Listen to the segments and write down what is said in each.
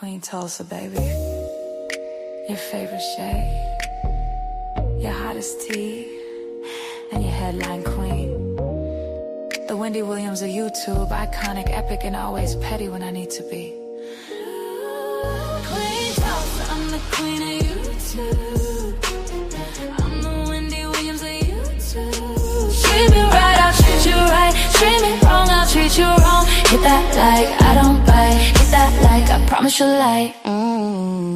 Queen Tulsa, baby. Your favorite shade, your hottest tea, and your headline queen. The Wendy Williams of YouTube, iconic, epic, and always petty when I need to be. Queen Tulsa, I'm the queen of YouTube. I'm the Wendy Williams of YouTube. Treat me right, I'll treat you right. Treat me wrong, I'll treat you wrong. Hit that like, I don't bite. Hit that like, I promise you'll like.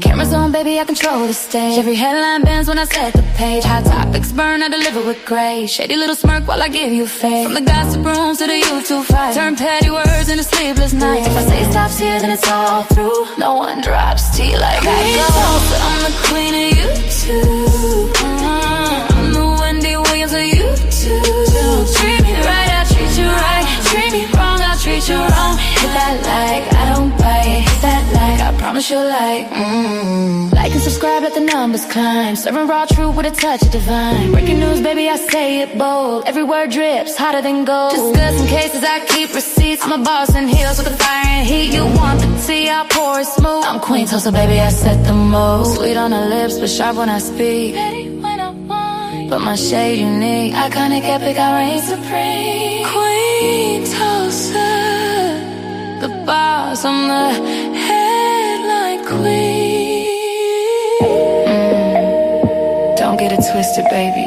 Cameras on, baby, I control the stage. Every headline bends when I set the page. Hot topics burn, I deliver with grace. Shady little smirk while I give you faith. From the gossip rooms to the YouTube fight, turn petty words into sleepless nights. If I say stops here, then it's all through. No one drops tea like I do. But I'm the queen of YouTube. I'm the Wendy Williams of YouTube. Treat me right, I'll treat you right. Treat me wrong, I'll treat you wrong. Hit that like, I don't bite. Hit that like, I promise you'll like. Like and subscribe, let the numbers climb. Serving raw truth with a touch of divine. Breaking news, baby, I say it bold. Every word drips, hotter than gold. Discussing cases, I keep receipts. I'm a boss in heels with the fire and heat. You want the tea, I pour it smooth. I'm Queen Tulsa, baby, I set the mood. Sweet on the lips, but sharp when I speak. Petty when I want, but my shade unique. Iconic, epic, I reign supreme. Queen Tulsa, the boss, I'm the headline queen. Don't get it twisted, baby.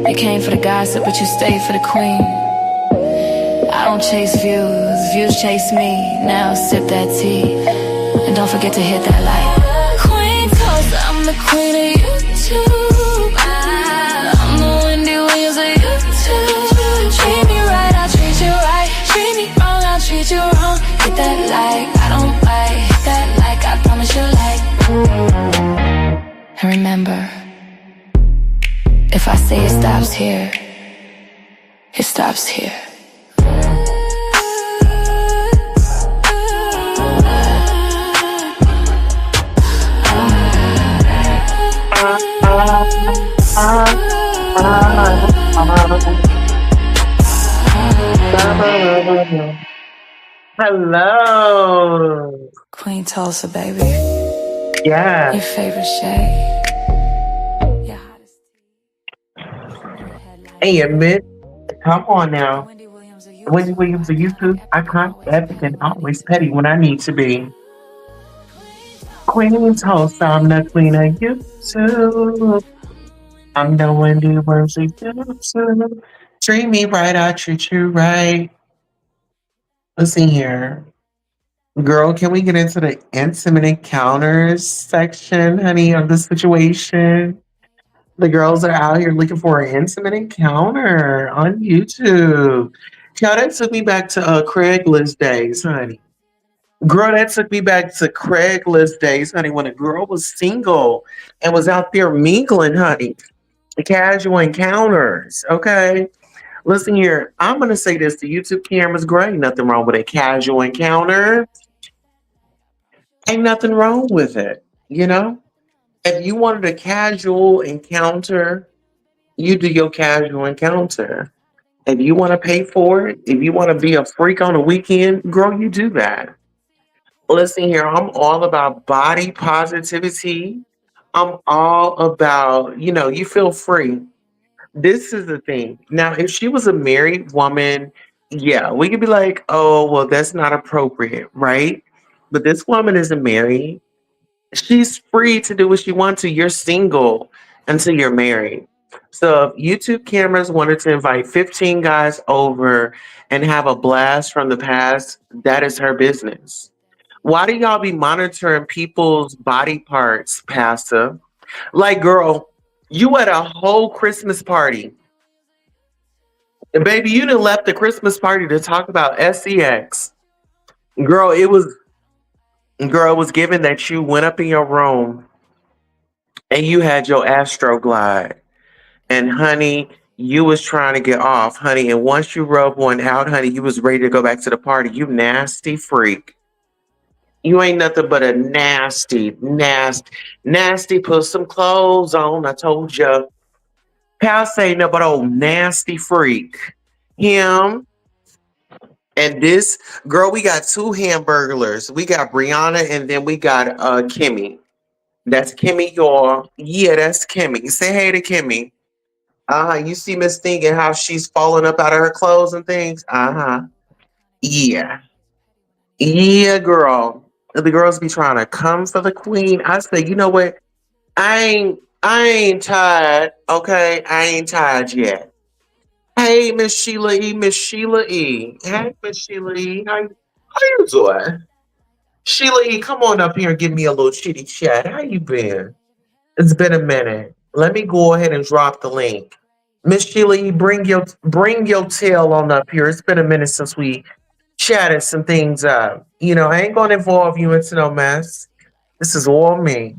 You came for the gossip, but you stayed for the queen. I don't chase views, views chase me. Now sip that tea, and don't forget to hit that like. Queen Tulsa, I'm the queen of YouTube. I'm the Wendy Williams of YouTube. Treat me right, I'll treat you right. Treat me wrong, I'll treat you wrong. Hit that like, I don't bite. Hit that like, I promise you'll like. And remember, if I say it stops here, it stops here. Hello. Queen Tulsa, baby. Yeah. Your favorite shade. Your hottest Hey, admit. Come on now. Wendy Williams of Wendy Williams of YouTube. I can't epic and always petty when I need to be. Queen Tulsa, I'm the queen of YouTube. I'm the Wendy Williams of YouTube. Treat me right, I treat you right. Listen here. Girl, can we get into the intimate encounters section, honey, of the situation? The girls are out here looking for an intimate encounter on YouTube. Y'all, that took me back to Craigslist days, honey. Girl, that took me back to Craigslist days, honey, when a girl was single and was out there mingling, honey. Casual encounters, okay? Listen here, I'm going to say this. The YouTube camera's great. Nothing wrong with a casual encounter. Ain't nothing wrong with it, you know? If you wanted a casual encounter, you do your casual encounter. If you want to pay for it, if you want to be a freak on the weekend, girl, you do that. Listen here, I'm all about body positivity. I'm all about, you feel free. This is the thing. Now, if she was a married woman, yeah, we could be like, oh, well, that's not appropriate, right? But this woman isn't married. She's free to do what she wants to. You're single until you're married. So if YouTube cameras wanted to invite 15 guys over and have a blast from the past, that is her business. Why do y'all be monitoring people's body parts, Pastor? Like, girl, you at a whole Christmas party. And baby, you done left the Christmas party to talk about sex. Girl, it was given that you went up in your room and you had your Astro Glide. And honey, you was trying to get off, honey. And once you rubbed one out, honey, you was ready to go back to the party. You nasty freak. You ain't nothing but a nasty, put some clothes on. I told you. Pal say no but old nasty freak. Him. And this girl, we got two hamburglers. We got Brianna and then we got Kimmy. That's Kimmy, y'all. Yeah, that's Kimmy. Say hey to Kimmy. Uh-huh. You see Miss Thing and how she's falling up out of her clothes and things? Uh-huh. Yeah. Yeah, girl. The girls be trying to come for the queen. I say, you know what? I ain't tired. Okay. I ain't tired yet. Hey, Miss Sheila E. Miss Sheila E. Hey, Miss Sheila E. How you doing? Sheila E, come on up here and give me a little chitty chat. How you been? It's been a minute. Let me go ahead and drop the link. Miss Sheila E, bring your tail on up here. It's been a minute since we chatted some things up. I ain't gonna involve you into no mess. This is all me.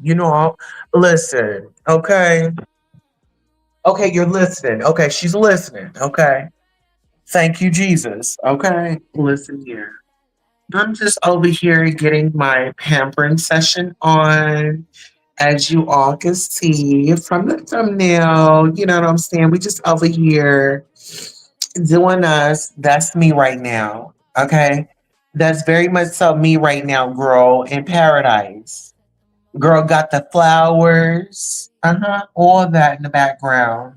Listen, okay? Okay, you're listening. Okay, she's listening. Okay. Thank you, Jesus. Okay. Listen here. I'm just over here getting my pampering session on. As you all can see from the thumbnail, you know what I'm saying? We just over here doing us. That's me right now. Okay. That's very much so me right now, girl, in paradise. Girl got the flowers. Uh-huh. All that in the background.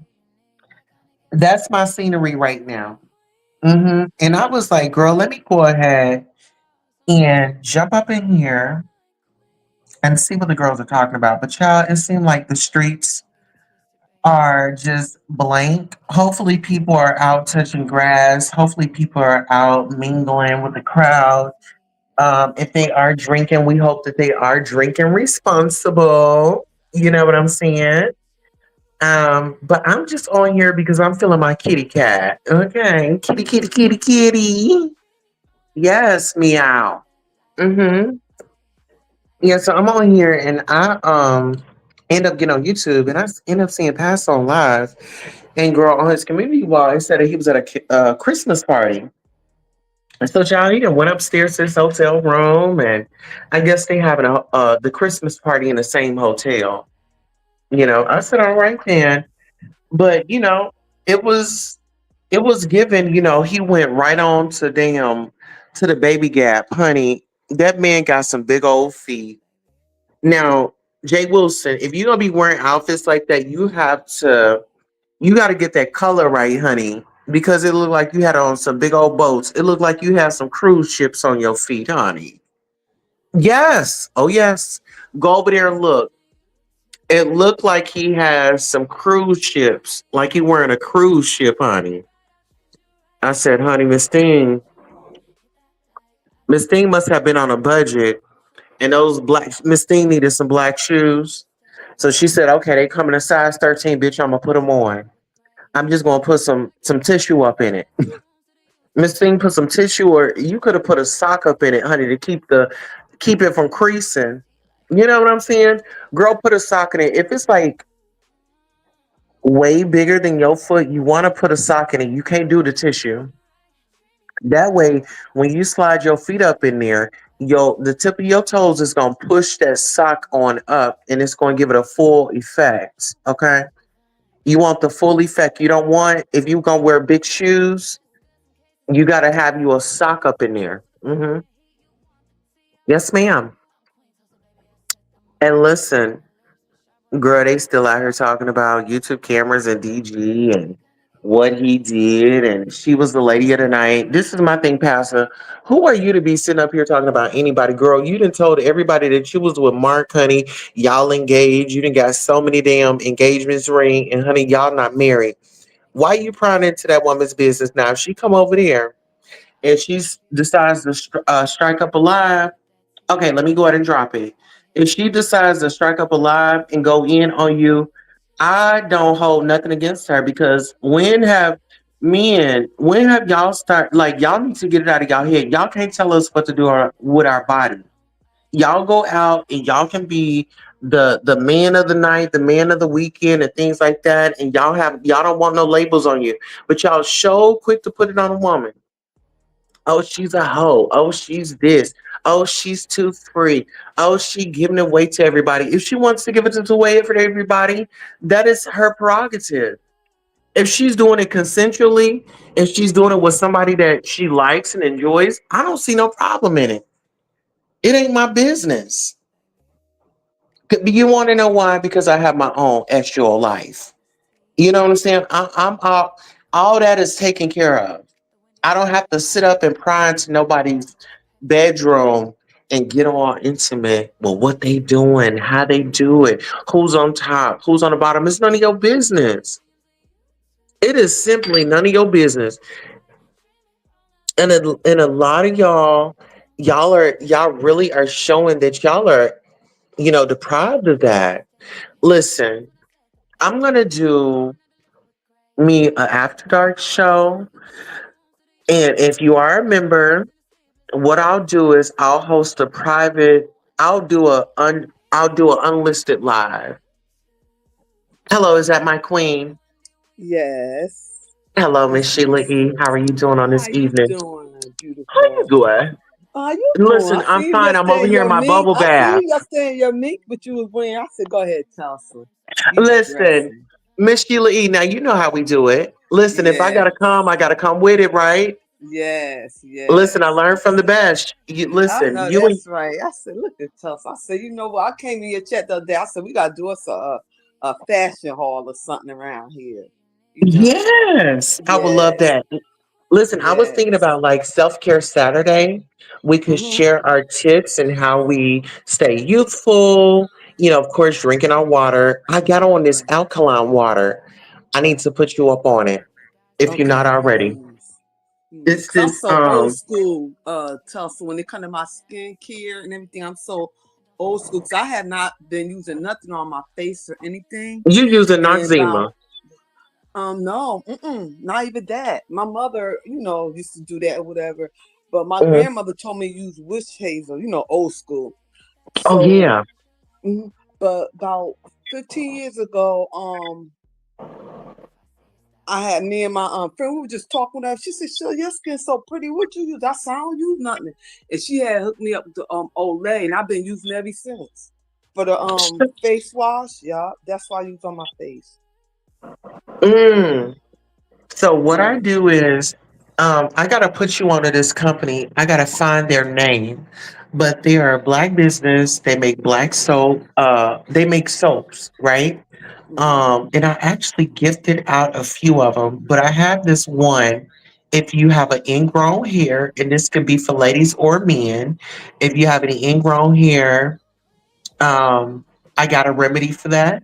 That's my scenery right now. And I was like, girl, let me go ahead and jump up in here and see what the girls are talking about. But child, it seemed like the streets are just blank. Hopefully, people are out touching grass. Hopefully, people are out mingling with the crowd. If they are drinking, we hope that they are drinking responsible. You know what I'm saying? But I'm just on here because I'm feeling my kitty cat. Okay, kitty, kitty, kitty, kitty. Yes, meow. Mm-hmm. Yeah, so I'm on here and I end up getting on YouTube and end up seeing Pass on Live and girl on his community wall. It said that he was at a Christmas party. And so, child, he done went upstairs to his hotel room, and I guess they having the Christmas party in the same hotel. I said, all right, then. But it was it was given. He went right on to to the baby gap, honey. That man got some big old feet. Now, Jay Wilson, if you're gonna be wearing outfits like that, you got to get that color right, honey, because it looked like you had on some big old boats. It looked like you had some cruise ships on your feet, honey. Yes. Oh, yes. Go over there and look. It looked like he has some cruise ships, like he wearing a cruise ship, honey. I said, honey, Miss Thing must have been on a budget, and those Miss Thing needed some black shoes. So she said, okay, they come in a size 13, bitch. I'm gonna put them on. I'm just gonna put some tissue up in it. Miss Thing put some tissue, or you could have put a sock up in it, honey, to keep it from creasing. You know what I'm saying? Girl, put a sock in it. If it's like way bigger than your foot, you want to put a sock in it. You can't do the tissue. That way, when you slide your feet up in there, the tip of your toes is gonna push that sock on up, and it's gonna give it a full effect. Okay, you want the full effect. You don't want if you gonna wear big shoes, you gotta have you a sock up in there. Yes, ma'am. And listen, girl, they still out here talking about YouTube cameras and DG and what he did. And she was the lady of the night. This is my thing, Pastor. Who are you to be sitting up here talking about anybody? Girl, you done told everybody that you was with Mark, honey. Y'all engaged. You done got so many damn engagements ring. And honey, y'all not married. Why you prying into that woman's business now? If she come over there and she decides to strike up a live, okay, let me go ahead and drop it. If she decides to strike up a live and go in on you, I don't hold nothing against her because when have y'all start like y'all need to get it out of y'all head. Y'all can't tell us what to do with our body. Y'all go out and y'all can be the man of the night, the man of the weekend, and things like that. And y'all don't want no labels on you, but y'all so quick to put it on a woman. Oh, she's a hoe. Oh, she's this. Oh, she's too free. Oh, she giving it away to everybody. If she wants to give it away for everybody, that is her prerogative. If she's doing it consensually, if she's doing it with somebody that she likes and enjoys, I don't see no problem in it. It ain't my business. You want to know why? Because I have my own actual life. You know what I'm saying? I'm all that is taken care of. I don't have to sit up and pry into nobody's bedroom and get all intimate with what they doing, how they do it, who's on top, who's on the bottom. It's none of your business. It is simply none of your business. And a lot of y'all really are showing that y'all are, deprived of that. Listen, I'm gonna do me a after dark show, and if you are a member, what I'll do is I'll host a private. I'll do an unlisted live. Hello, is that my queen? Yes. Hello, Miss That's Sheila what's E. up. How are you doing on How this you evening? doing, How you beautiful? doing? How you doing? Listen, I I'm see you fine. I'm yesterday over in here in your my mink. bubble I see bath. you yesterday in your mink, but you was wearing. I said, go ahead, Chelsea. You was Listen, dressing. Miss Sheila E. Now you know how we do it. Listen, if Yes. I gotta come with it, right? Yes. Listen, I Yes. learned from the best. I Listen, know you and that's right. I said, look at Chelsea. I said, you know what? I came in your chat the other day. I said, we gotta do us a fashion hall or something around here. You know. yes, I would love Yes. that. Listen, I was thinking Yes. about like self care Saturday. We could Hmm. share our tips and how we stay youthful. Of course, drinking our water. I got on this Right. alkaline water. I need to put you up on it if you're Okay, not already. please. It's Cause I'm this. so old school, Tulsa. When it comes to my skincare and everything, I'm so old school. Cause I have not been using nothing on my face or anything. You using And about Noxzema? no, not even that. My mother, used to do that or whatever. But my Mhm. grandmother told me to use witch hazel. Old school. Oh So, yeah. mhm. But about 15 years ago, I had me and my friend, we were just talking with her. She said, "Sure, your skin's so pretty. What you use?" I said, "I don't use nothing." And she had hooked me up with the Olay, and I've been using it ever since. For the face wash, yeah, that's what I use on my face. Mm. So what I Yeah. do is, I gotta put you onto this company. I gotta find their name, but they are a black business. They make black soap. They make soaps, right? Hmm. And I actually gifted out a few of them, but I have this one. If you have an ingrown hair, and this could be for ladies or men, if you have any ingrown hair, I got a remedy for that.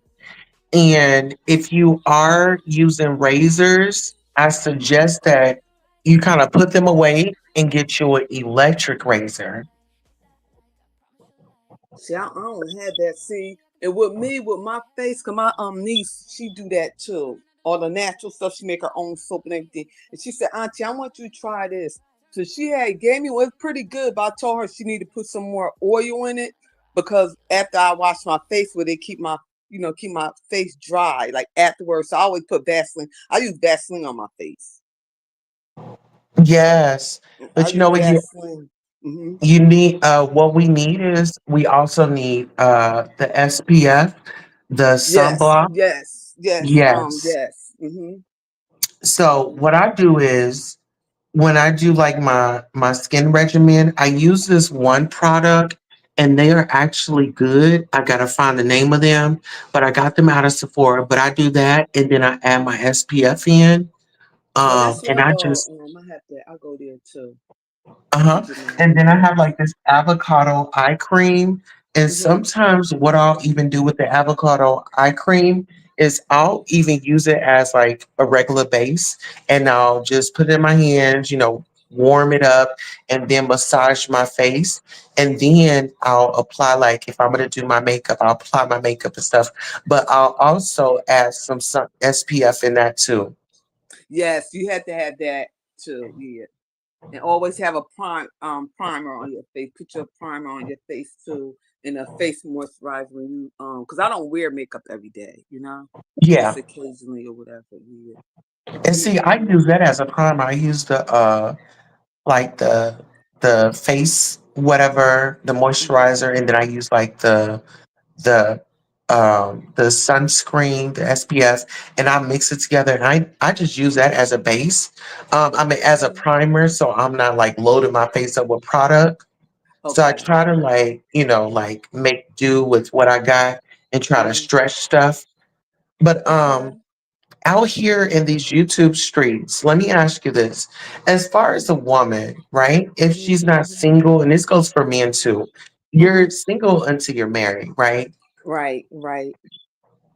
And if you are using razors, I suggest that you kind of put them away and get you an electric razor. See, I don't have that. See, and with me, with my face, cause my niece, she do that too. All the natural stuff, she make her own soap and everything. And she said, "Auntie, I want you to try this." So she had gave me one pretty good, but I told her she need to put some more oil in it because after I wash my face with it, keep my face dry like afterwards. So I always put Vaseline. I use Vaseline on my face. Yes, I but you use know what Vaseline. Hmm. you need. What we need is we also need the SPF, the Yes, sunblock. yes, yes, Yes. yes. Hmm. So what I do is when I do like my skin regimen, I use this one product and they are actually good. I gotta find the name of them, but I got them out of Sephora. But I do that and then I add my SPF in. Oh, that's what And I I go. just I have to. I go there too uh-huh. and get my And then I have yes. like this avocado eye cream. And Hmm. sometimes what I'll even do with the avocado eye cream is I'll even use it as like a regular base and I'll just put it in my hands, warm it up and then massage my face. And then I'll apply like if I'm gonna do my makeup, I'll apply my makeup and stuff. But I'll also add some SPF in that too. Yes, you have to have that too. Yeah, and always have a primer on your face. Put your primer on your face too, and a face moisturizer when you because I don't wear makeup every day. Just Yeah. occasionally or whatever. Yeah, And see, I use that as a primer. I use the like the face whatever the hmm moisturizer and then I use like the the sunscreen, the SPF, and I mix it together, and I just use that as a base. I mean, as a Okay. primer, so I'm not like loading my face up with product. So I Okay. try to like, like make do with what I got and try to Hmm. stretch stuff. But Okay. out here in these YouTube streets, let me ask you this. As far as a woman, right? If Hmm. she's not Hmm. single, and this goes for men too, Hmm. you're single until you're married, right? Right. Right.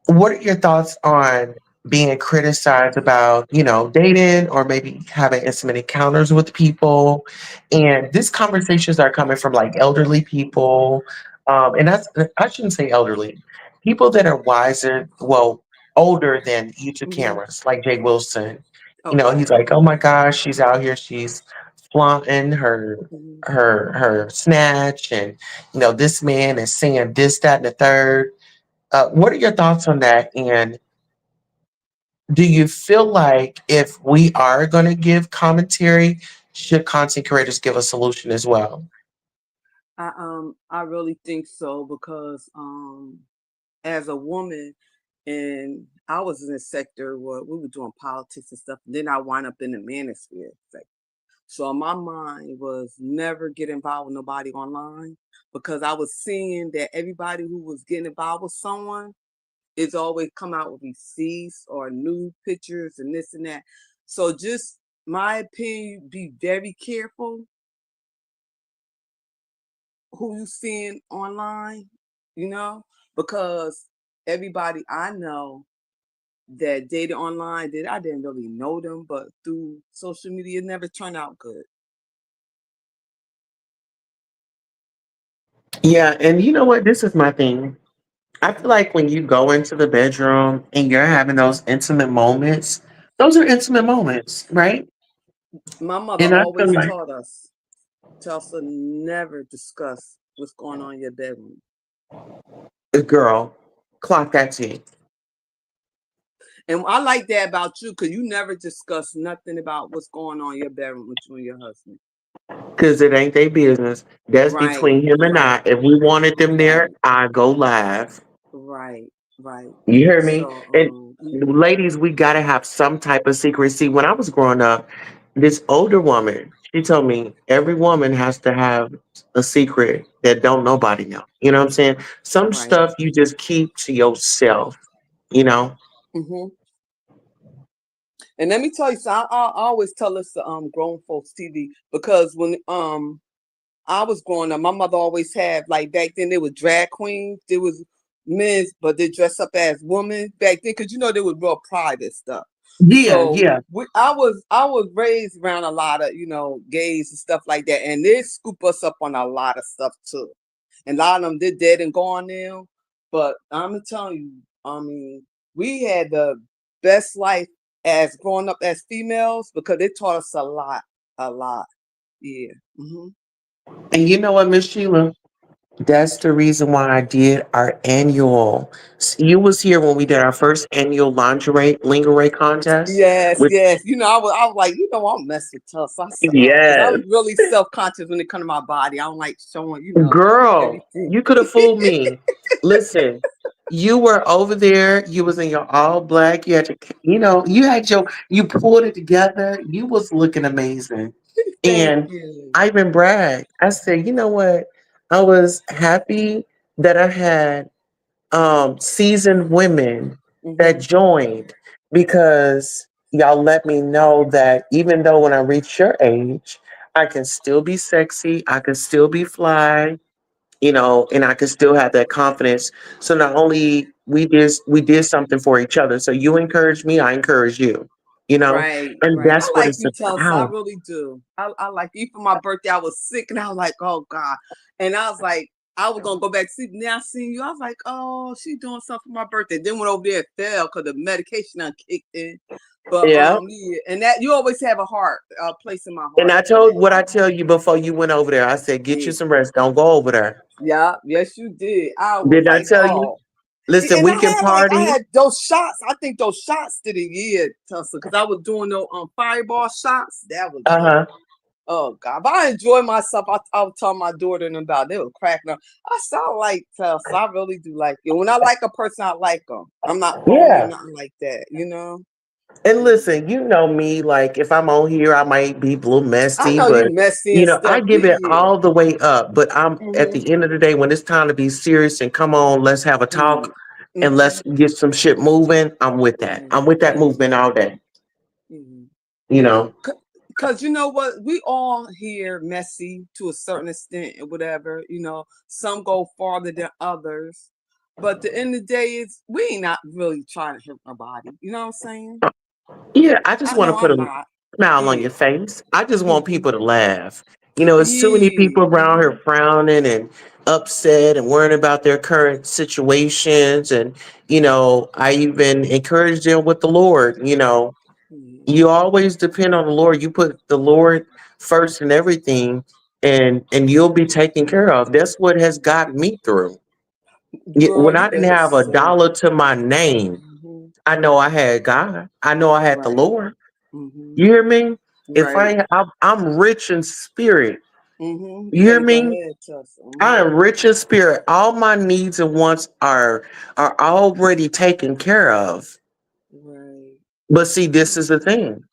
What are your thoughts on being criticized about, dating or maybe having intimate encounters with people? And these conversations are coming from like elderly people. And I shouldn't say elderly, people that are wiser, well, older than YouTube Hmm. cameras, like Jay Wilson. He's Okay. like, oh my gosh, she's out here, she's flaunting her Hmm. her snatch, and this man is saying this, that, and the third. What are your thoughts on that? And do you feel like if we are going to give commentary, should content creators give a solution as well? I really think so because as a woman, and I was in a sector where we were doing politics and stuff. And then I wound up in the manosphere sector. So my mind was never get involved with nobody online because I was seeing that everybody who was getting involved with someone is always come out with receipts or new pictures and this and that. So just my opinion, be very careful who you seeing online, you know, because everybody I know that dated online that I didn't really know them, but through social media, it never turned out good. Yeah, and you know what? This is my thing. I feel like when you go into the bedroom and you're having those intimate moments, those are intimate moments, right? My mother And I feel always like, tell us to never discuss what's going on in your bedroom. girl, clock that T. And I like that about you because you never discuss nothing about what's going on in your bedroom with you and your husband. Because it ain't their business. That's Right, between him and I. right, If we wanted them there, right, I go live. right, right. You hear me? So, And mhm. ladies, we gotta have some type of secrecy. When I was growing up, this older woman, she told me every woman has to have a secret that don't nobody know. You know what I'm saying? Some Right. stuff you just keep to yourself, you know? Hmm. And let me tell you, so I always tell this to grown folks TV because when I was growing up, my mother always had like back then there was drag queens, there was men, but they dress up as women back then because there was real private stuff. Yeah, So yeah. I was raised around a lot of gays and stuff like that, and they scoop us up on a lot of stuff too. And a lot of them did dead and gone now, but I'm telling you, I mean, we had the best life as growing up as females because it taught us a lot. Yeah. Hmm. And you know what, Miss Sheila? That's the reason why I did our annual. You was here when we did our first annual lingerie contest. Yes, With yes. I was like, I'm mess with Tuss. Because yes, I'm really self conscious when it comes to my body. I don't like showing, girl, everything. you could have fooled me. Listen, you were over there. You was in your all black. You had your, you pulled it together. You was looking amazing. Thank And you. I even bragged. I said, you know what? I was happy that I had seasoned women that Hmm. joined because y'all let me know that even though when I reach your age, I can still be sexy, I can still be fly, and I can still have that confidence. So not only we did something for each other. So you encourage me, I encourage you, Right, and right. I that's what like it's you, Tuss. I about. really do. I like you. For my birthday, I was sick, and I was like, oh God. And I was like, I was gonna go back to sleep. Now I seen you. I was like, oh, she doing something for my birthday. Then went over there and fell because the medication done kicked in. But Yeah. yeah, and that you always have a heart, place in my And heart I for told that. what I tell you before you went over there. I said, get you Yeah, some rest. Don't go over there. yeah, yes, you did. I was Did I like, tell you? oh. Listen, And we can I party. had those shots. I think those shots did it, yeah, Tussa, because I was doing those fireball shots. That was Uh it. huh. Oh God, but I enjoy myself. I was telling my daughter and about. They were cracking up. I sound like Tessa. I really do like it. When I like a person, I like them. I'm not phony or Yeah. nothing like that. You know. And Mhm. listen, you know me, like if I'm on here, I might be a little I messy, know you but messy and I stuff. give it Yeah. all the way up. But I'm at Mhm. the end of the day, when it's time to be serious and come on, let's have a talk Mhm. and let's Mhm. get some shit moving. I'm with that. Right. I'm with that Right. movement all day. Mhm. You know? Cause you know what, we all here messy to a certain extent or whatever. You know, some go farther than others, but the end of the day is we ain't not really trying to hurt nobody. You know what I'm saying? Yeah, I just I want to know put I'm a not. smile on Yeah. your face. I just want Mhm. people to laugh. There's too many Yeah. people around here Mhm. frowning and upset and worrying about their current situations. And, I even encourage them with the Lord. Yeah. You always depend on the Lord. You put the Lord first in everything and you'll be taken care of. That's what has got me through. Girl, When you I didn't better have a say. dollar to my name, Mhm. I know I had God. I know I had the Right. Lord. Mhm. You hear me? If Right. I'm rich in spirit. Mhm. You You hear better go me? ahead, Tessa. I Mhm. am rich in spirit. All my needs and wants are already taken care of. Right. But see, this is the Mhm. thing.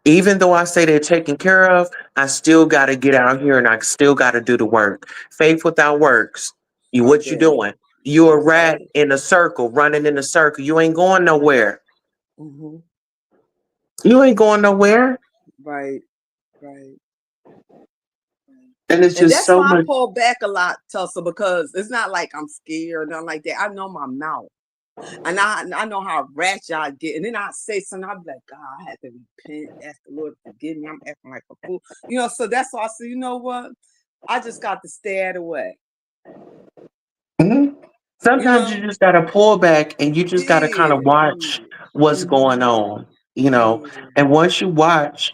Even though I say they're taken care of, I still got to get out here and I still got to do the work. Faith without works. I What you bet. doing? You a rat Right. in a circle, running in a circle. You ain't going nowhere. Mhm. You ain't going nowhere. Right. Right. Right. And it's And just that's so why I much. pull back a lot, Tulsa, because it's not like I'm scared or nothing like that. I know my mouth. And I know how ratchet I get. And then I say something, I'll be like, God, I had to repent, ask the Lord to forgive me. I'm acting like a fool. So that's why I say, you know what? I just got to stay out of the way. Mhm. You Sometimes you know? just gotta pull back and you just gotta kind of Yeah. watch Yeah. what's going Mm-hmm. on. Yeah. And once you watch,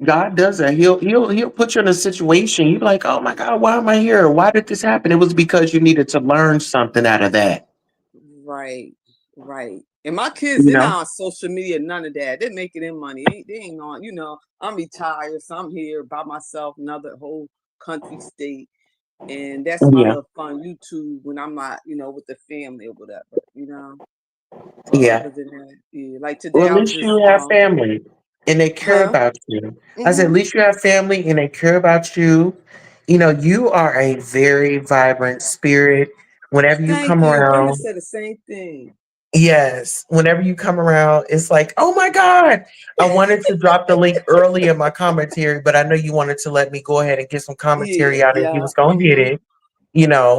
God does that. He'll put you in a situation. You're like, oh my God, why am I here? Why did this happen? It was because you needed to learn something out of that. Right. Right. And my kids, You they're know? not on social media, none of that. They're making their money. They ain't on, I'm retired, so I'm here by myself, another whole country state. And that's my Yeah, little fun YouTube when I'm not, with the family or whatever. But yeah. other than that, yeah. Like Well, today at I was least just you have family and they care huh? about you. I said, at Mm-hmm. least you have family and they care about you. You are a very vibrant spirit. Whenever you Thank come you. Women around, said the same thing. yes, whenever you come around, it's like, oh my God. I wanted to drop the link early in my commentary, but I know you wanted to let me go ahead and get some Yeah, commentary out and you yeah. was going to get Mm-hmm. it.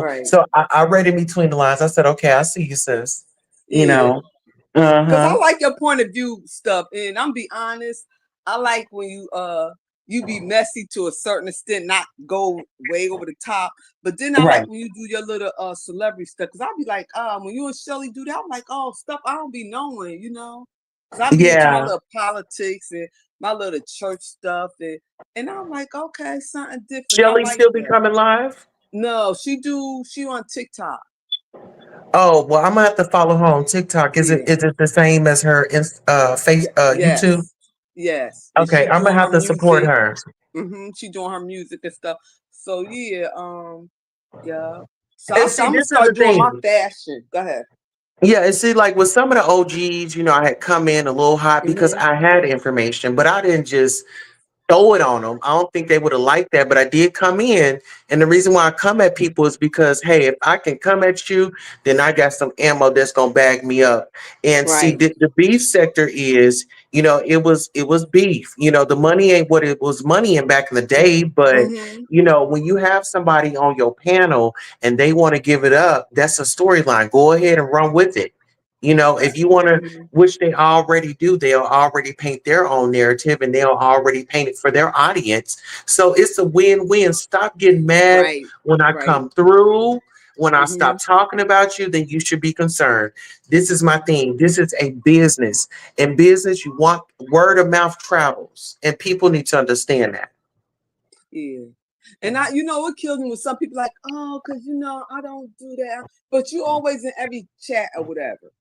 Right. So I read in between the lines. I said, okay, I see you, sis. You Yeah. know, Cause I uh-huh. like your point of view stuff, and I'm be honest. I like when you be messy to a certain extent, not go way over the top. But then I like Right. when you do your little celebrity stuff. Cause I be like, when you and Shelly do that, I'm like, oh, stuff I don't be knowing. Cause I be into my Yeah. little politics and my little church stuff, and I'm like, okay, something different. I Shelly like still be that. coming live? No, she on TikTok. Oh, well, I'm gonna have to follow her on TikTok. Is it Yeah. is it the same as her face YouTube? Yes. Yes. And Okay, she I'm gonna doing her have to support music. her. She doing her music and stuff. So yeah, yeah. So I And said see, I'm gonna this is the start doing my thing. fashion. Go ahead. Yeah, and see, like with some of the OGs, I had come in a little hot because Mm-hmm. I had information, but I didn't just throw it on them. I don't think they would have liked that, but I did come in. And the reason why I come at people is because, hey, if I can come at you, then I got some ammo that's gonna bag me up. And see, Right. the beef sector is, it was beef. The money ain't what it was money in back in the day, but Mm-hmm. when you have somebody on your panel and they want to give it up, that's a storyline. Go ahead and run with it. If Right. you want to, Mm-hmm. which they already do, they'll already paint their own narrative and they'll already paint it for their audience. So it's a win-win. Stop getting mad Right. when I Right. come through. When I Mm-hmm. stop talking about you, then you should be concerned. This is my thing. This is a business. In business, you want word of mouth travels, and people need to understand that. Yeah. And what kills me when some people like, oh, because I don't do that. But you always in every chat or whatever.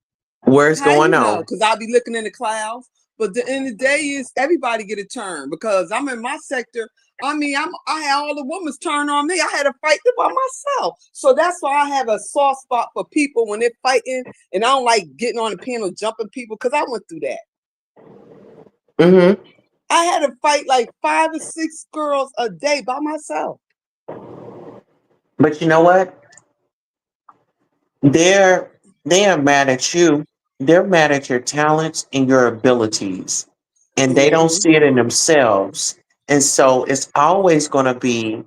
Where's How going you know? on? Because I'll be looking in the clouds. But the end of the day is everybody get a turn because I'm in my sector. I mean, I had all the women turn on me. I had to fight them by myself. So that's why I have a soft spot for people when they're fighting, and I don't like getting on the panel jumping people because I went through that. Mm-hmm. I had to fight like 5 or 6 girls a day by myself. But you know what? They're they are mad at you. They're mad at your talents and your abilities, and they don't Hmm. see it in themselves. And so it's always going to be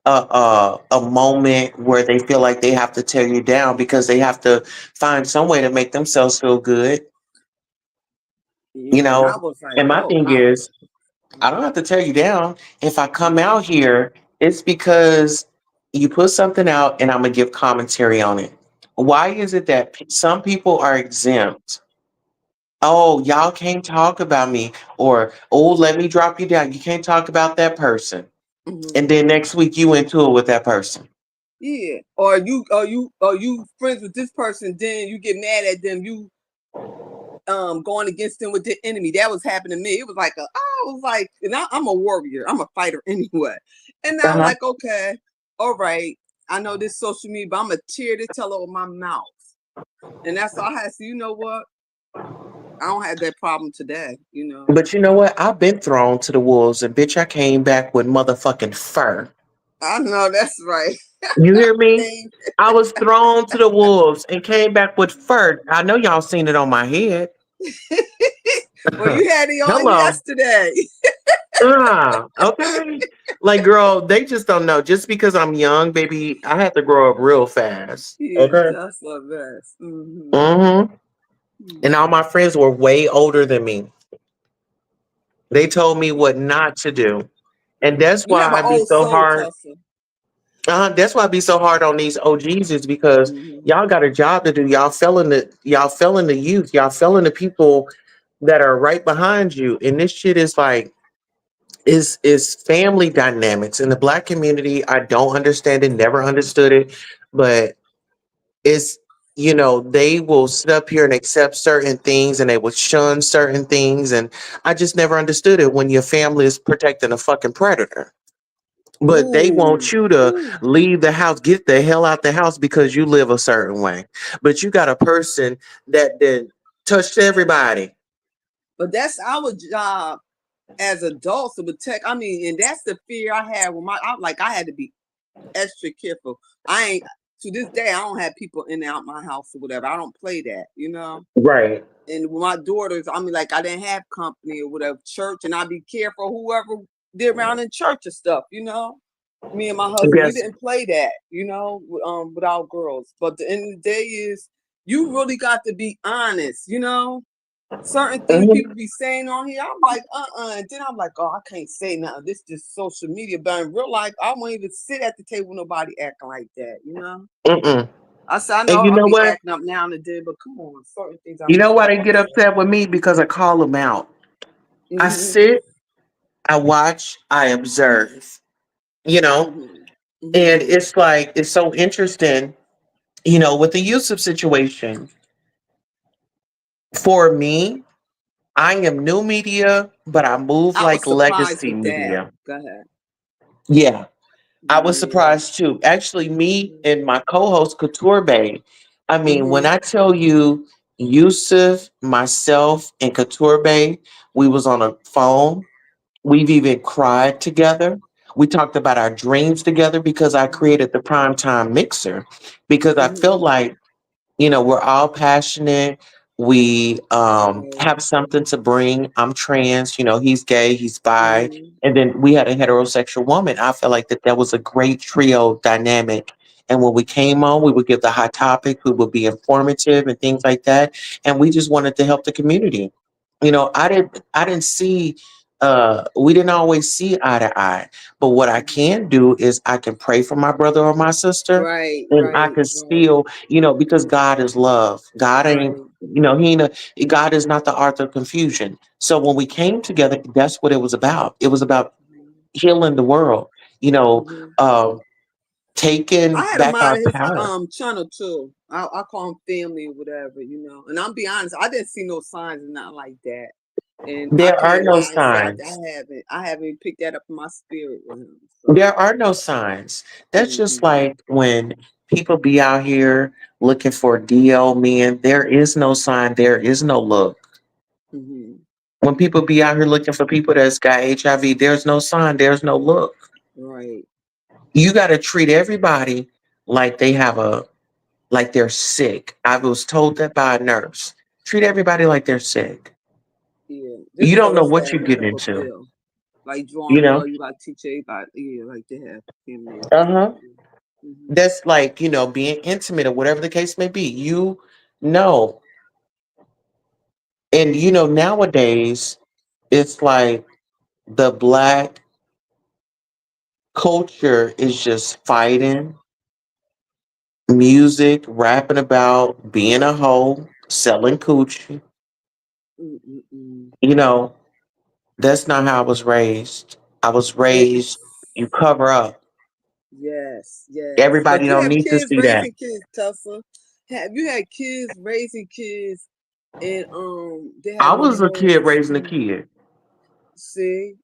a moment where they feel like they have to tear you down because they have to find some way to make themselves feel good. You Yeah, and I know. was like, And my oh thing God. is, I don't have to tear you down. If I come Mhm. out here, it's because you put something out and I'm going to give commentary on it. Why is it that some people are exempt? Oh, y'all can't talk about me. Or, oh, let me drop you down. You can't talk about that person. And Mhm. then next week you into it with that person. Yeah. Or you friends with this person, then you get mad at them, you going against them with the enemy. That was happening to me. It was like I was like, and I'm a warrior. I'm a fighter anyway. And now I'm Uh-huh. like, okay, all right. I know this social media, but I'm gonna tear this tell with my mouth. And that's all I had to say, you know what? I don't have that problem today. But you know what? I've been thrown to the wolves and bitch, I came back with motherfucking fur. I know that's right. You hear me? Same. I was thrown to the wolves and came back with fur. I know y'all seen it on my head. Well, you had it on Hello. yesterday. Okay. Like, girl, they just don't know. Just because I'm young, baby, I had to grow up real fast. Yes, Okay. that's the best. Hmm. Mm-hmm. And all my friends were way older than me. They told me what not to do. And that's You why have an I be old so soul, hard. Tussle. That's why I be so hard on these OGs is because Hmm. y'all got a job to do. Y'all failing the youth. Y'all failing the people that are right behind you. And this shit is like is family dynamics in the black community. I don't understand it, never understood it, but it's they will sit up here and accept certain things and they will shun certain things, and I just never understood it when your family is protecting a fucking predator. But they want Ooh, you to ooh. leave the house, get the hell out the house because you live a certain way. But you got a person that touched everybody. But that's our job as adults to protect. I mean, and that's the fear I had when I had to be extra careful. I ain't to this day. I don't have people in and out my house or whatever. I don't play that. Right. And with my daughters, I mean, like I didn't have company or whatever church, and I'd be careful whoever they're around in church and stuff. Me and my husband, we Yes. didn't play that, with our girls. But the end of the day is you really got to be honest. Certain things Mhm. people be saying on here, I'm like, and then I'm like, oh, I can't say nothing. This just social media. But in real life, I won't even sit at the table with nobody acting like that. Mm-mm. I said, I know And you I'll know be what? acting up now and then, but come on, certain things I'm You know not why they gonna get upset with me? Because I call them out. say. I sit, I watch, I observe, you know? Mhm. And Mhm. it's like, it's so interesting, with the Yusuf situation. For me, I am new media, but I move I was like surprised legacy with that. media. Go ahead. Yeah, I was Yeah. surprised too. Actually, me and my co-host Couture Bay. I mean, when Mhm. I tell you Yusuf, myself, and Couture Bay, we was on a phone. We've even cried together. We talked about our dreams together because I Mhm. created the primetime mixer because I felt Mhm. like we're all passionate. We Right. have something to bring. I'm trans, he's gay, he's bi. Mhm. And then we had a heterosexual woman. I felt like that was a great trio dynamic. And when we came on, we would give the hot topic, we would be informative and things like that. And we just wanted to help the community. I didn't see we didn't always see eye to eye. But what I Mhm. can do is I can pray for my brother or my sister, Right. and I Right. can Right. still, because God is love. God ain't, Right. he ain't God is not the author of confusion. So when we came together, that's what it was about. It was about Mhm. healing the world, you know, Mhm. um, taking I had a back our mind of his power. channel too. I call him family or whatever. And I'm be honest, I didn't see no signs of nothing like that. And I There are can't no lie and say signs. I haven't picked that up in my spirit with him. So There are no signs. That's just mm-mm, like when people be out here looking for DL men. There is no sign. There is no look. mm-hmm, When people be out here looking for people that's got HIV, there's no sign. There's no look. right. You got to treat everybody like they have a like they're sick. I was told that by a nurse. Treat everybody like they're sick. Yeah. You Just don't tell know us what that you're and getting never into. fulfill. Like You drawing know. blood, you gotta teach everybody. Yeah, like they have family and Uh stuff. huh. Mm-hmm. That's like being intimate or whatever the case may be. Know, and nowadays it's like the black culture is just fighting music, rapping about being a hoe, selling coochie. Mm-mm-mm. You know, that's not how I was raised. I was raised, Yes. you cover up. Yes, yes. Everybody But you don't have need to kids see that. raising kids, Tessa. Have you had kids raising kids and they I have no was a kid morals? raising a kid. See?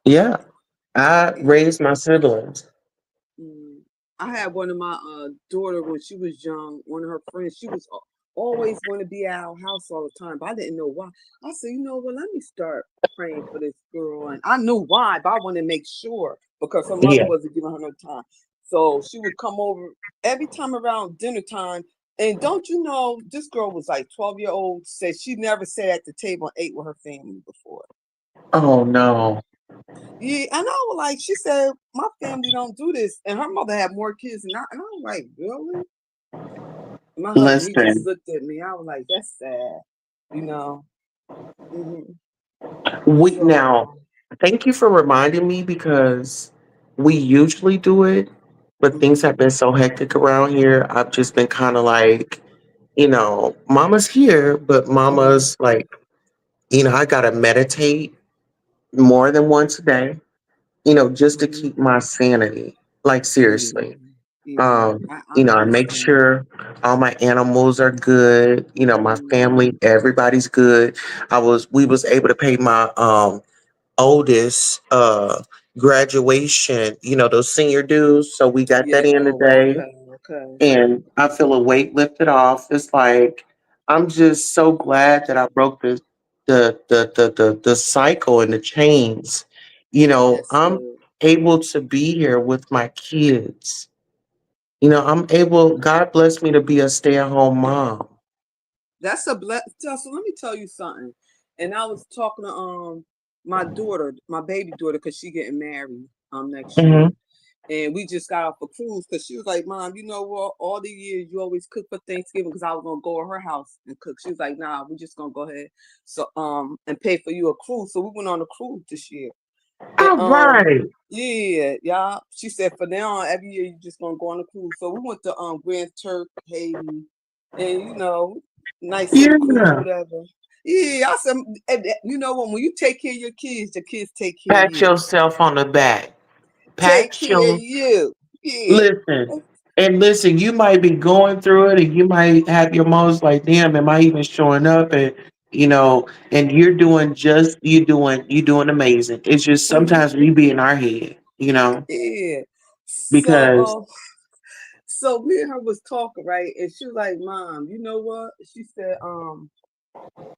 Yeah. I Yeah. raised my siblings. Mm. I had one of my daughter when she was young, one of her friends, she was always want to be at our house all the time, but I didn't know why. I said, you know what, let me start praying for this girl. And I knew why, but I wanted to make sure because her mother Yeah. wasn't giving her no time. So she would come over every time around dinner time. And don't you know, this girl was like 12-year-old, said she never sat at the table and ate with her family before. Oh no. Yeah, and I was like, she said, my family don't do this. And her mother had more kids than and I was like, really? My husband, he just Listen, looked at me. I was like, that's sad, you know. hmm we So, now thank you for reminding me because we usually do it, but things mhm, have been so hectic around here. I've just been kind of like, mama's here, but mhm, mama's like, I gotta meditate more than once a day, just to mhm, keep my sanity. Like yeah, seriously. yeah. I I make understand. sure all my animals are good, my Mhm, family, everybody's good. We was able to pay my oldest graduation, those senior dues. So we got yeah. that in Oh, today. okay, okay. And I feel a weight lifted off. It's like I'm just so glad that I broke the cycle and the chains. That's I'm good. able to be here with my kids. I'm able, God bless me to be a stay-at-home mom. That's a bless. So let me tell you something. And I was talking to my daughter, my baby daughter, because she getting married next Hmm. year. And we just got off a cruise because she was like, Mom, you know what? All the years you always cook for Thanksgiving because I was gonna go to her house and cook. She was like, Nah, we just gonna go ahead and pay for you a cruise. So we went on a cruise this year. And All right. yeah, yeah. She said for now on every year you just gonna go on a cruise. So we went to Grand Turk, Haiti, and nice little cruise, Yeah. whatever. Yeah, I said, you know what? When you take care of your kids take care of Pat you. yourself on the back. Take Pat care of your you. Yeah. listen. And listen, you might be going through it and you might have your moments like, damn, am I even showing up? And and you're doing amazing. It's just sometimes we be in our head, Yeah. So because so me and her was talking, right? And she was like, Mom, you know what? She said,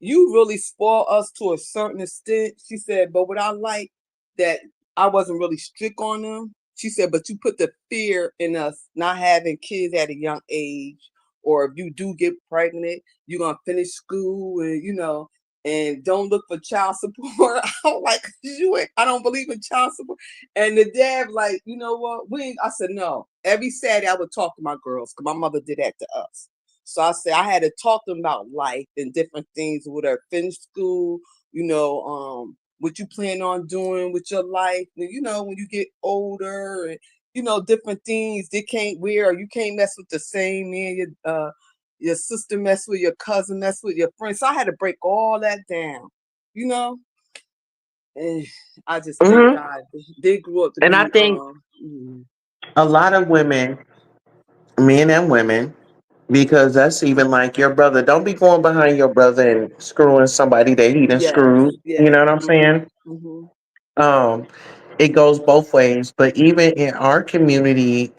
you really spoil us to a certain extent. She said, but what I like that I wasn't really strict on them. She said, but you put the fear in us not having kids at a young age, or if you do get pregnant, you're gonna finish school and and don't look for child support. I was like, I don't believe in child support. And the dad like, you know what? I said no. Every Saturday I would talk to my girls because my mother did that to us. So I said I had to talk to them about life and different things with her. Finish school, what you plan on doing with your life. And, when you get older and different things they can't wear. Or you can't mess with the same man. Your sister mess with your cousin, mess with your friends. So I had to break all that down. You know, and I just thank mhm. God they grew up to And I be think a lot of women, men and women, Because that's even like your brother. Don't be going behind your brother and screwing somebody that he done Yes, screwed. You yes. know what I'm saying? Um, it goes both ways. But even in our community,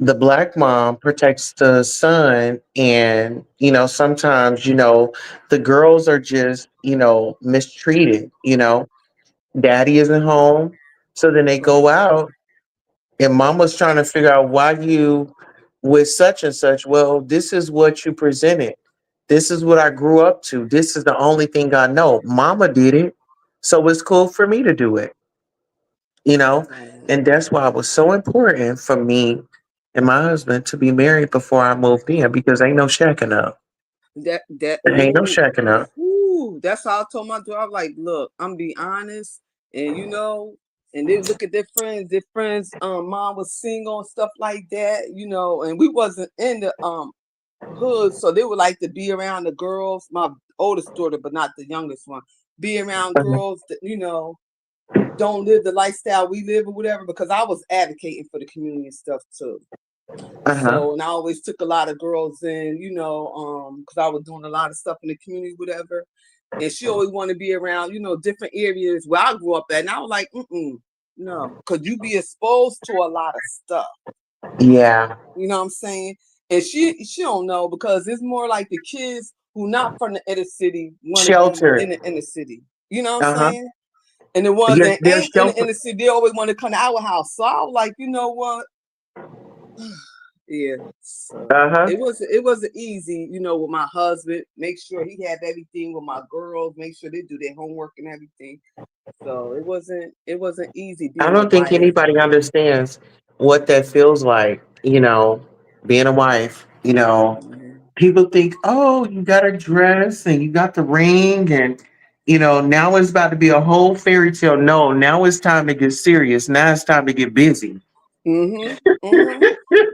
the black mom protects the son, and sometimes the girls are just mistreated. Daddy isn't home, so then they Right. go out, and mama's trying to figure out why you with such and such. Well, this is what you presented. This is what I grew up to. This is the only thing I know. Mama did it, so it's cool for me to do it. you know Right. and that's why it was so important for me and my husband to be married before I moved in, because ain't no shacking up. That There ain't no shacking up. that's how I told my daughter. I'm like, look, I'm be honest, and and they look at their friends, mom was single and stuff like that, and we wasn't in the hood, so they would like to be around the girls. My oldest daughter, but not the youngest one, be around Uh-huh. girls that don't live the lifestyle we live or whatever. Because I was advocating for the community and stuff too. Uh-huh. So, and I always took a lot of girls in, because I was doing a lot of stuff in the community, whatever. And she always wanted to be around, different areas where I grew up at. And I was like, no, because you be exposed to a lot of stuff. Yeah. You know what I'm saying? And she don't know, because it's more like the kids who not from the inner city want to be in Sheltered. the inner city. You know what I'm Uh-huh. saying? And the ones You're that they're ain't in the sheltered. inner city, they always want to come to our house. So I was like, you know what? Yeah. So Uh-huh. it wasn't easy, with my husband. Make sure he had everything with my girls. Make sure they do their homework and everything. So it wasn't easy I being a don't think wife. anybody understands what that feels like, being a wife. Mhm. People think, oh, you got a dress and you got the ring, and now it's about to be a whole fairy tale. No, now it's time to get serious. Now it's time to get busy. Mhm. Mhm.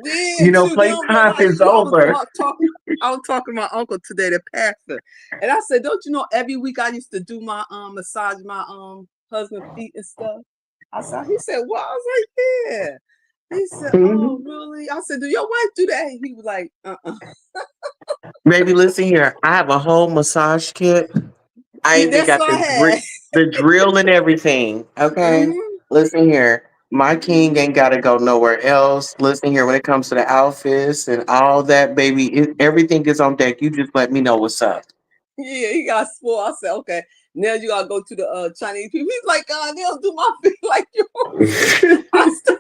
Yeah, shoot, they don't Playtime realize is too. I was over. talking. I was talking to my uncle today, the pastor, and I said, "Don't you know? Every week I used to do my massage my husband feet and stuff." I said, he said, "Well," I was like, "Yeah." He said, "Oh, Mhm. really?" I said, "Do your wife do that?" He was like, Baby, listen here. I have a whole massage kit. I Yeah, even that's got what I had. the drill and everything. Okay, Mhm. listen here. My king Mhm. ain't got to go nowhere else. Listen here. When it comes to the outfits and all that, baby, everything is on deck. You just let me know what's up. Yeah, he got spoiled. I said, "Okay, now you gotta go to the Chinese people." He's like, "They don't do my feet like yours." I said,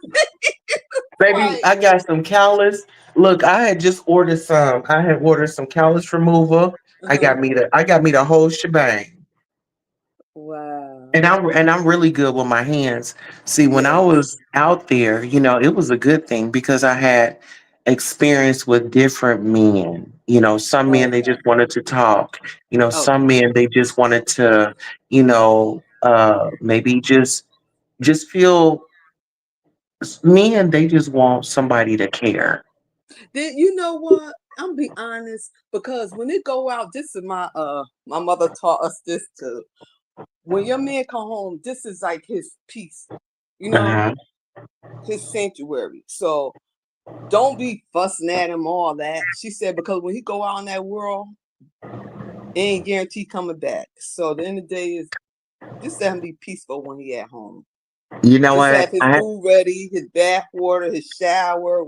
Baby, "Like, I got some callus. Look, I had just ordered some. I had ordered some callus removal. uh-huh. I got me the whole shebang. Wow." And I'm really good with my hands. See, when I Yes. was out there, it was a good thing because I had experience with different men. Some men they just Okay. wanted to talk. Some Okay. men they just wanted to, maybe just feel men they just want somebody to care. Then you know what? I'm be honest, because when they go out, this is my mother taught us this too. When your man come home, this is like his peace, you know, Uh-huh. his sanctuary. So don't be fussing at him, all that. She said, because when he go out in that world, it ain't guaranteed coming back. So the end of the day is just let him be peaceful when he at home. You know Just have what? his food ready, his bath water, his shower,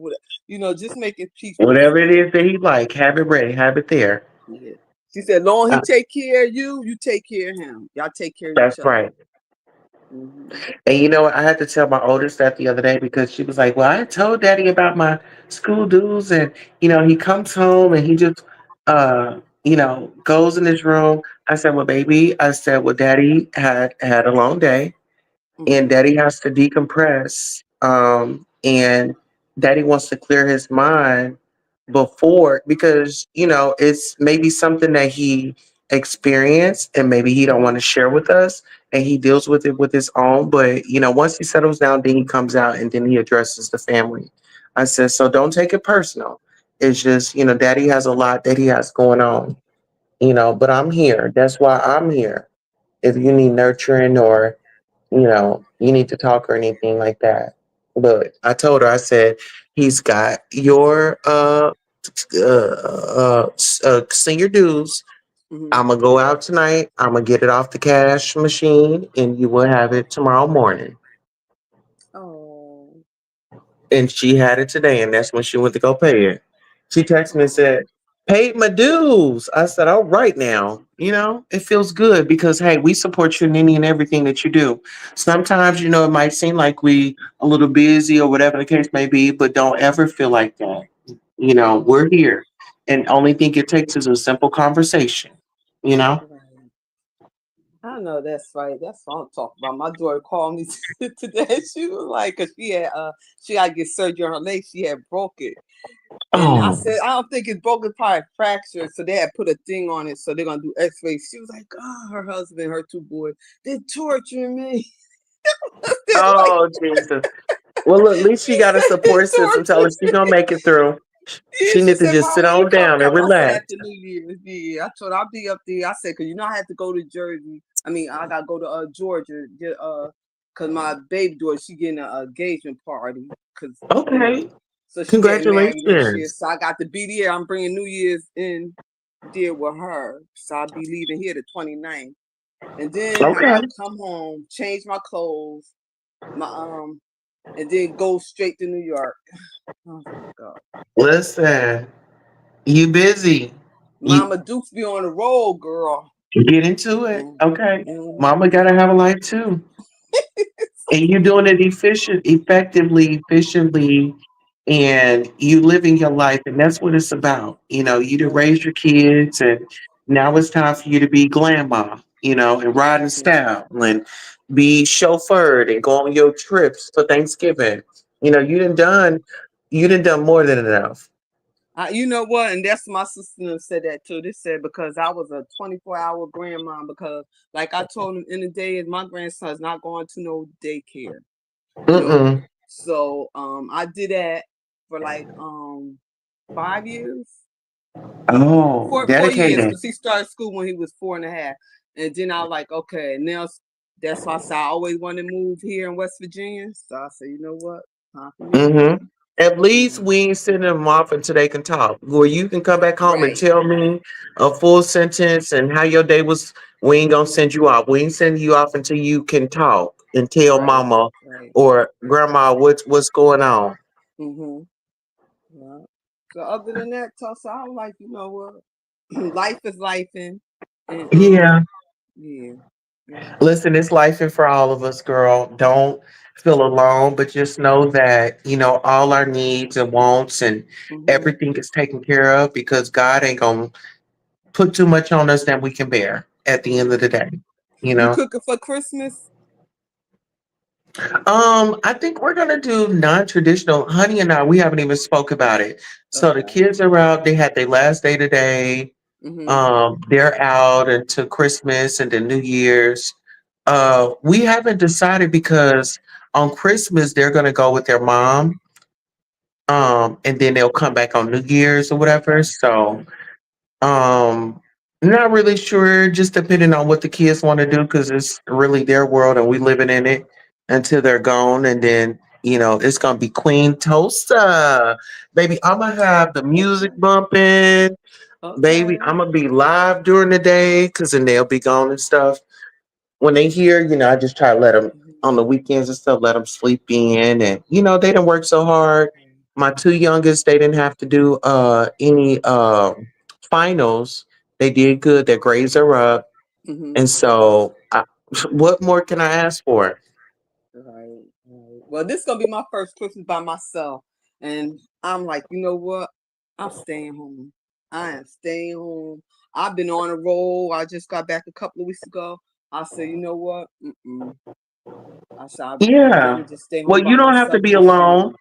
just make it peaceful Whatever for it him. is that he like, have it ready, have it there. Yeah. She said, long he Uh, take care of you, you take care of him. Y'all take care of each that's other. right. Hmm. And you know what? I had to tell my oldest that the other day because she was like, "Well, I told Daddy about my school dues, and he comes home and he just, goes in his room." I said, "Well, baby," I said, "Well, Daddy had a long day, and Hmm. Daddy has to decompress, and Daddy wants to clear his mind before, because it's maybe something that he experienced and maybe he don't want to Hmm. share with us, and he deals with it with his own, but once he settles down, then he comes out and then he addresses the family." I said, "So don't take it personal. It's just Daddy has a lot that he has going on, but I'm here. That's why I'm here. If you need nurturing, or you need to talk or anything like that." But I told her, I said, he's got your senior dues. Hmm. I'm gonna go out tonight. I'm gonna get it off the cash machine, and you will have it tomorrow morning. Oh, And she had it today, and that's when she went to go pay it. She texted me and oh, said, "Paid my dues." I said, "All right now." It feels good because hey, we support you in any and everything that you do. Sometimes, it might seem like we a little busy or whatever the case may be, but don't ever feel like that. hmm, We're here. And only thing it takes is a simple conversation, you know? right. I know that's right. That's what I'm talking about. My daughter called me today. She was like, cause she had to get surgery on her leg. She had broke it, and I Oh, said, I don't think it's broken, probably fractured. So they had put a thing on it. So they're gonna do X-rays. She was like, oh, her husband, her two boys, they're torturing me. They're like, oh, Jesus. Well, look, at least she she got a said they support system. Tell her torturing she me. gonna make it through. Yeah, She she need to said, just "Mom, sit when you on coming down and up?" I said, relax. "After New Year's." Yeah, I told her I'll be up there. I said, "Cause I had to go to Jersey. I mean, I gotta go to Georgia. Cause my baby daughter she getting an engagement party. Cause Okay. so she getting married next year. Congratulations. So I got to be there. I'm bringing New Year's in there with her. So I'll be leaving here the 29th, and then I Okay. gotta come home, change my clothes, my and then go straight to New York. I was like, God. Listen, you busy. You Mama Dukes be on the road, girl. get into it. Mm, Okay. mm. Mama gotta have a life too. And you're doing it efficiently, and you living your life, and that's what it's about. You to Right. raise your kids, and now it's time for you to be grandma, and ride in Mhm. style and be chauffeured and go on your trips for Thanksgiving. You done done more than enough. You know what? And that's my sister said that too. They said because I was a 24-hour grandma because, like I told him in the day, is my grandson's not going to no daycare. No. Mm-mm. So I did that for like 5 years. No, Oh, 4 years dedicated. because he started school when he was 4.5, and then I was like, okay, now that's why I said I always wanted to move here in West Virginia. So I said, you know what, time for me to Hmm. go. At least Yeah. we ain't sending them off until they can talk. Where you can come back home and Right. tell me a full sentence and how your day was. We ain't gonna send you off. We ain't sending you off until you can talk and tell Right. mama Right. or grandma what's going on. Mhm. Yeah. So other than that, Tulsa, I was like, you know what, life is life, and Yeah. yeah, yeah. Listen, it's life and for all of us, girl. Don't feel alone, but just know that, all our needs and wants and Mhm. everything is taken care of because God ain't gonna put too much on us than we can bear at the end of the Right. day. You You know. cooking for Christmas? I think we're gonna do non-traditional. Honey and I, we haven't even spoke about it. So the Okay. kids are out. They had their last day today. Mhm. They're out until Christmas and then New Year's. We haven't decided because on Christmas they're gonna go with their mom. And then they'll come back on New Year's or whatever. So Um, not really sure, just depending on what the kids want to do, because it's really their world and we living in it until they're gone. And then, it's gonna be Queen Toaster. Baby, I'm gonna have the music Okay. bumping. Baby, Okay. I'm gonna be live during the day because then they'll be gone and stuff when they hear, I just try to let them Mhm. on the weekends and stuff, let them sleep in. And, they didn't work so hard. My two youngest, they didn't have to do any finals. They did good. Their grades are up. Mhm. And so, what more can I ask for? Right. Right. Well, this is gonna be my first Christmas by myself, and I'm like, you know what? I'm staying home. I am staying home. I've been on a roll. I just got back a couple of weeks ago. I said, you know what? Mm-mm. I said, let Yeah. me just stay Well, home by you don't have to myself be this year. alone.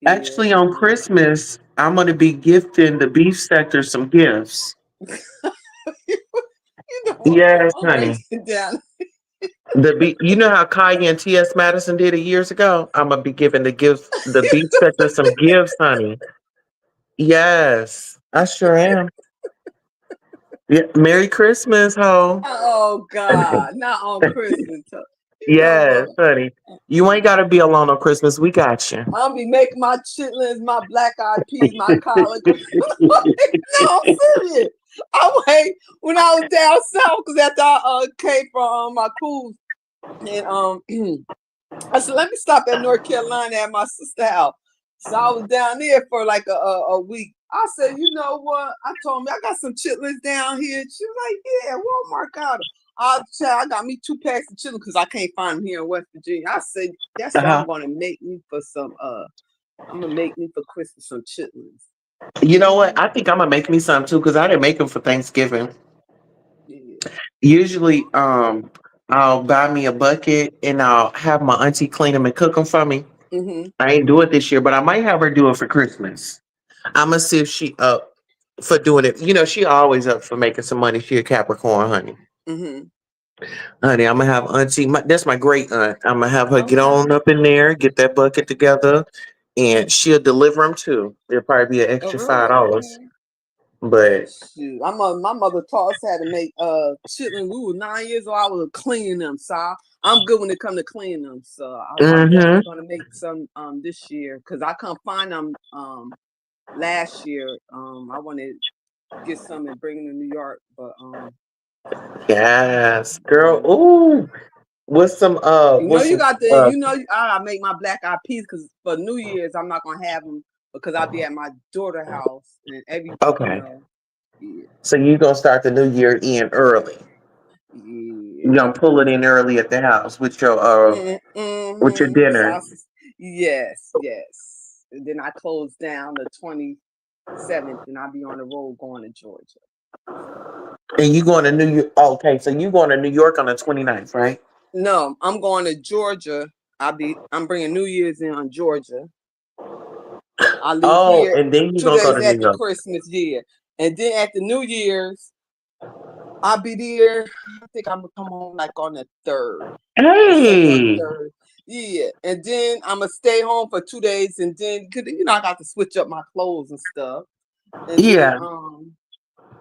Yeah. Actually, on Yeah. Christmas, I'm going to be gifting the beef sector some gifts. You know what? Yes, I'm writing honey. it down. You know how Kanye and T.S. Madison did it years ago? I'm gonna be giving the beef sector some gifts, honey. Yes, I sure am. Yeah, Merry Christmas, ho. Oh God, not on Christmas. You know Yes, what? honey. You ain't gotta be alone on Christmas. We got you. I'll be making my chitlins, my black eyed peas, my collard greens. No, I'm serious. I wait when I was down south because after I came from my cruise and I said let me stop at North Carolina at my sister's house. So I was down there for like a week. I said, you know what? I told me I got some chitlins down here. She was like, yeah, Walmart got them. I got me 2 packs of chitlins because I can't find them here in West Virginia. I said that's what Uh-huh. I'm gonna make me for some. I'm gonna make me for Christmas some chitlins. You know what? Hmm. I think I'm gonna make me some too because I didn't make them for Thanksgiving. Yeah. Usually, I'll buy me a bucket and I'll have my auntie clean them and cook them for me. Mhm. I ain't do it this year, but I might have her do it for Christmas. I'm gonna see if she up for doing it. You know, she always up for making some money. She a Capricorn, honey. Mhm. Honey, I'm gonna have auntie. That's my great aunt. I'm gonna have her get Okay. on up in there, get that bucket together, and she'll deliver them too. It'll probably be an Oh, extra really? $5, Okay. but Shoot, my mother taught us how to make chitlins. We were 9 years old. I was cleaning them, so I'm good when it come to cleaning them. So I'm mm-hmm. definitely gonna make some this year because I couldn't find them last year. I wanted to get some and bring them to New York, but Yes, girl. yeah. Ooh, what's some You know, what's you some got the, you know, I make my black eyed peas because for New Year's I'm not gonna have them because I'll be at my daughter's house and you okay. know, yeah, So you gonna start the new year in early. yeah. You gonna pull it in early at the house with your Mm-hmm. dinner. Sauces. Yes, yes. And then I close down the 27th and I'll be on the road going to Georgia. And you going to New York? Okay, so you going to New York on the 29th, right? No, I'm going to Georgia. I'm bringing New Year's in on Georgia. I leave Oh, here and then you two gonna go days to New after York. Christmas, yeah. And then at the New Year's, I'll be there. I think I'm gonna come home like on the third, the second or the Hey, third. Yeah, and then I'm gonna stay home for 2 days, and then cause you know I got to switch up my clothes and stuff, and yeah.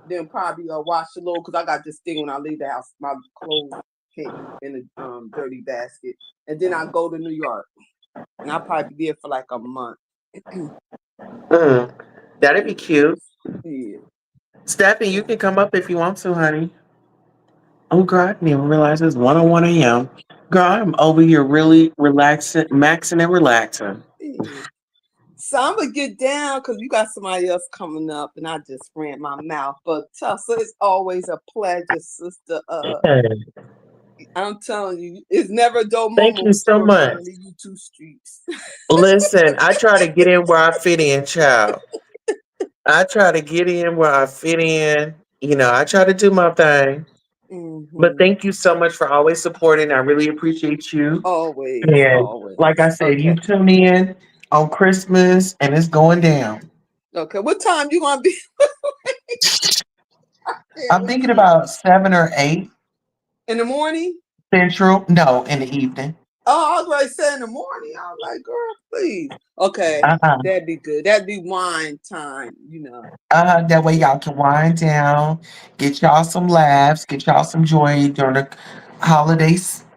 then probably wash the load because I got this thing when I leave the house, my clothes can't be in a dirty basket, and then I go to New York, and I'll probably be there for like a month. Mm, that'd be Yeah, cute. yeah. Stephanie, you So, can come up if you want to, honey. Oh, girl, I didn't even realize it's 1:01 a.m. Girl, I'm over here really relaxing, maxing and relaxing. yeah. So I'm gonna get down because you got somebody else coming up, and I just ran my mouth. But Tessa, it's always a pleasure, sister. Hey, I'm telling you, it's never a dull thank moment you with so you much. around the YouTube streets. Listen, I try to get in where I fit in, child. I try to get in where I fit in. You know, I try to do my thing. But Hmm. thank you so much for always supporting. I really appreciate you. Always, And like I always. said, you Okay, tune in on Christmas and it's going down. okay. What time you gonna be there I'm with thinking you? about 7 or 8 In the morning? Central. No, in the evening. Oh, I was ready to say in the morning. I was like, girl, please. Okay, Uh-huh. that'd be good. That'd be wine time, you know. That way Yeah. y'all can wind down, get y'all some laughs, get y'all some joy during the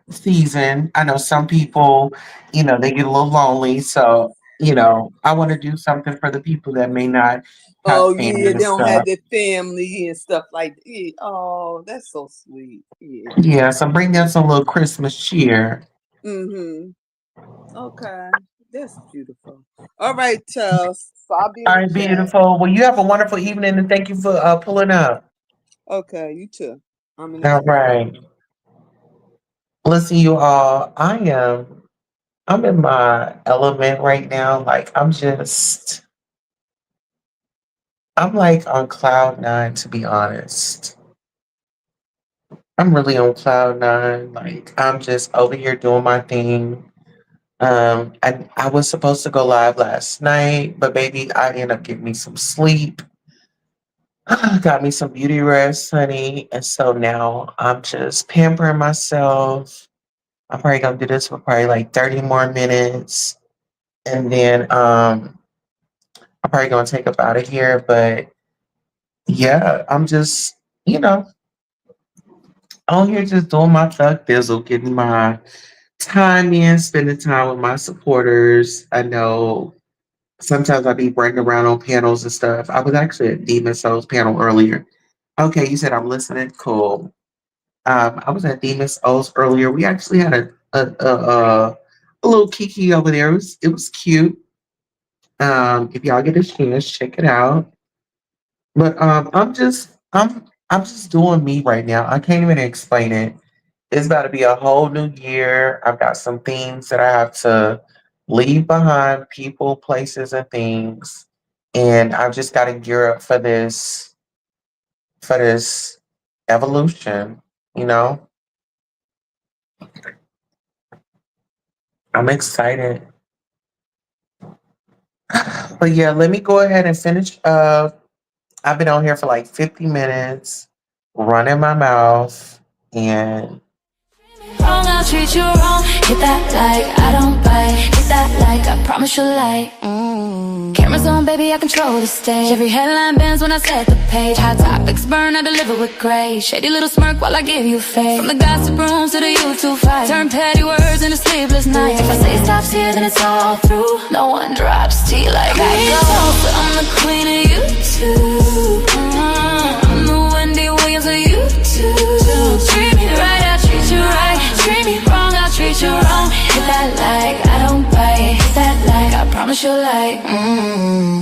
season. I know some people, they get a little lonely. So, I want to do something for the people that may not have Oh family yeah, they and don't have stuff. their family and stuff like that. Yeah. Oh, that's so sweet. Yeah. Yeah, so bring them some little Christmas cheer. Mm-hmm. Okay. That's beautiful. All right, Charles. So I'll be in All the right, chat. beautiful. Well, you have a wonderful evening and thank you for pulling up. Okay, you too. I'm in the All chat. right. Listen, you all, I'm in my element right now. Like I'm like on cloud nine to be honest. I'm really on cloud nine. Like I'm just over here doing my thing. I was supposed to go live last night, but baby, I ended up getting me some sleep. Got me some beauty rest, honey. And so now I'm just pampering myself. I'm probably gonna do this for probably like 30 more minutes. And then I'm probably gonna take up out of here. But yeah, I'm just, you know, on here just doing my thug thizzle, getting my time in, spending time with my supporters. I know sometimes I be running around on panels and stuff. I was actually at Demon Souls panel earlier. Okay, you said I'm listening. Cool. I was at Demon Souls earlier. We actually had a little kiki over there. It was cute. If y'all get a chance, check it out. But I'm just doing me right now. I can't even explain it. It's about to be a whole new year. I've got some things that I have to leave behind, people, places, and things. And I've just got to gear up for this evolution, you know? I'm excited. But yeah, let me go ahead and finish up. I've been on here for like 50 minutes, running my mouth, and Wrong, I'll treat you wrong. Hit that like I don't bite. Hit that like I promise you'll like. Cameras on, baby, I control the stage. Every headline bends when I set the page. Hot topics burn, I deliver with grace. Shady little smirk while I give you faith. From the gossip rooms to the YouTube fight, turn petty words into sleepless nights. If I say it stops here, then it's all through. No one drops tea like I do. I'm the queen of YouTube. I'm the Wendy Williams of YouTube. Treat me right, I'll treat you right. Treat me wrong, I'll treat you wrong. Hit that like I don't bite. Hit that like I promise you'll like.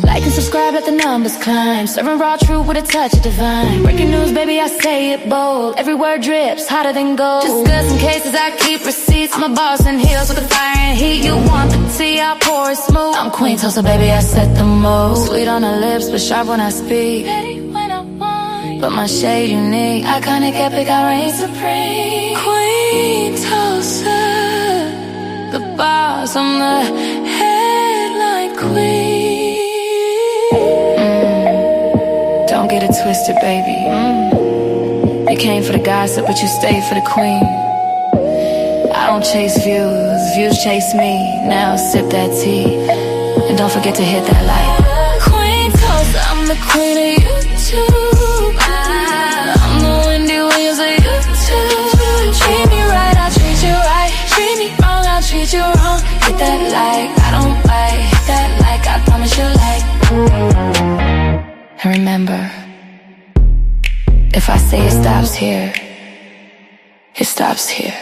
Like and subscribe, let the numbers climb. Serving raw truth with a touch of divine. Breaking news, baby, I say it bold. Every word drips hotter than gold. Just goods in cases, I keep receipts. I'm a boss in heels with the fire and heat. You want the tea, I'll pour it smooth. I'm Queen Tulsa, baby, I set the mold. Sweet on the lips, but sharp when I speak. Petty when I want, but my shade unique. Iconic, epic, I reign supreme. Queen Tulsa, the boss, I'm the headline queen. Don't get it twisted, baby. You came for the gossip, but you stayed for the queen. I don't chase views, views chase me. Now sip that tea, and don't forget to hit that like. Queen Tulsa, I'm the queen of YouTube. I'm the Wendy Williams of YouTube. Treat me right, I'll treat you right. Treat me wrong, I'll treat you wrong. Hit that like I don't bite. Hit that like I promise you like. And remember, if I say it stops here, it stops here.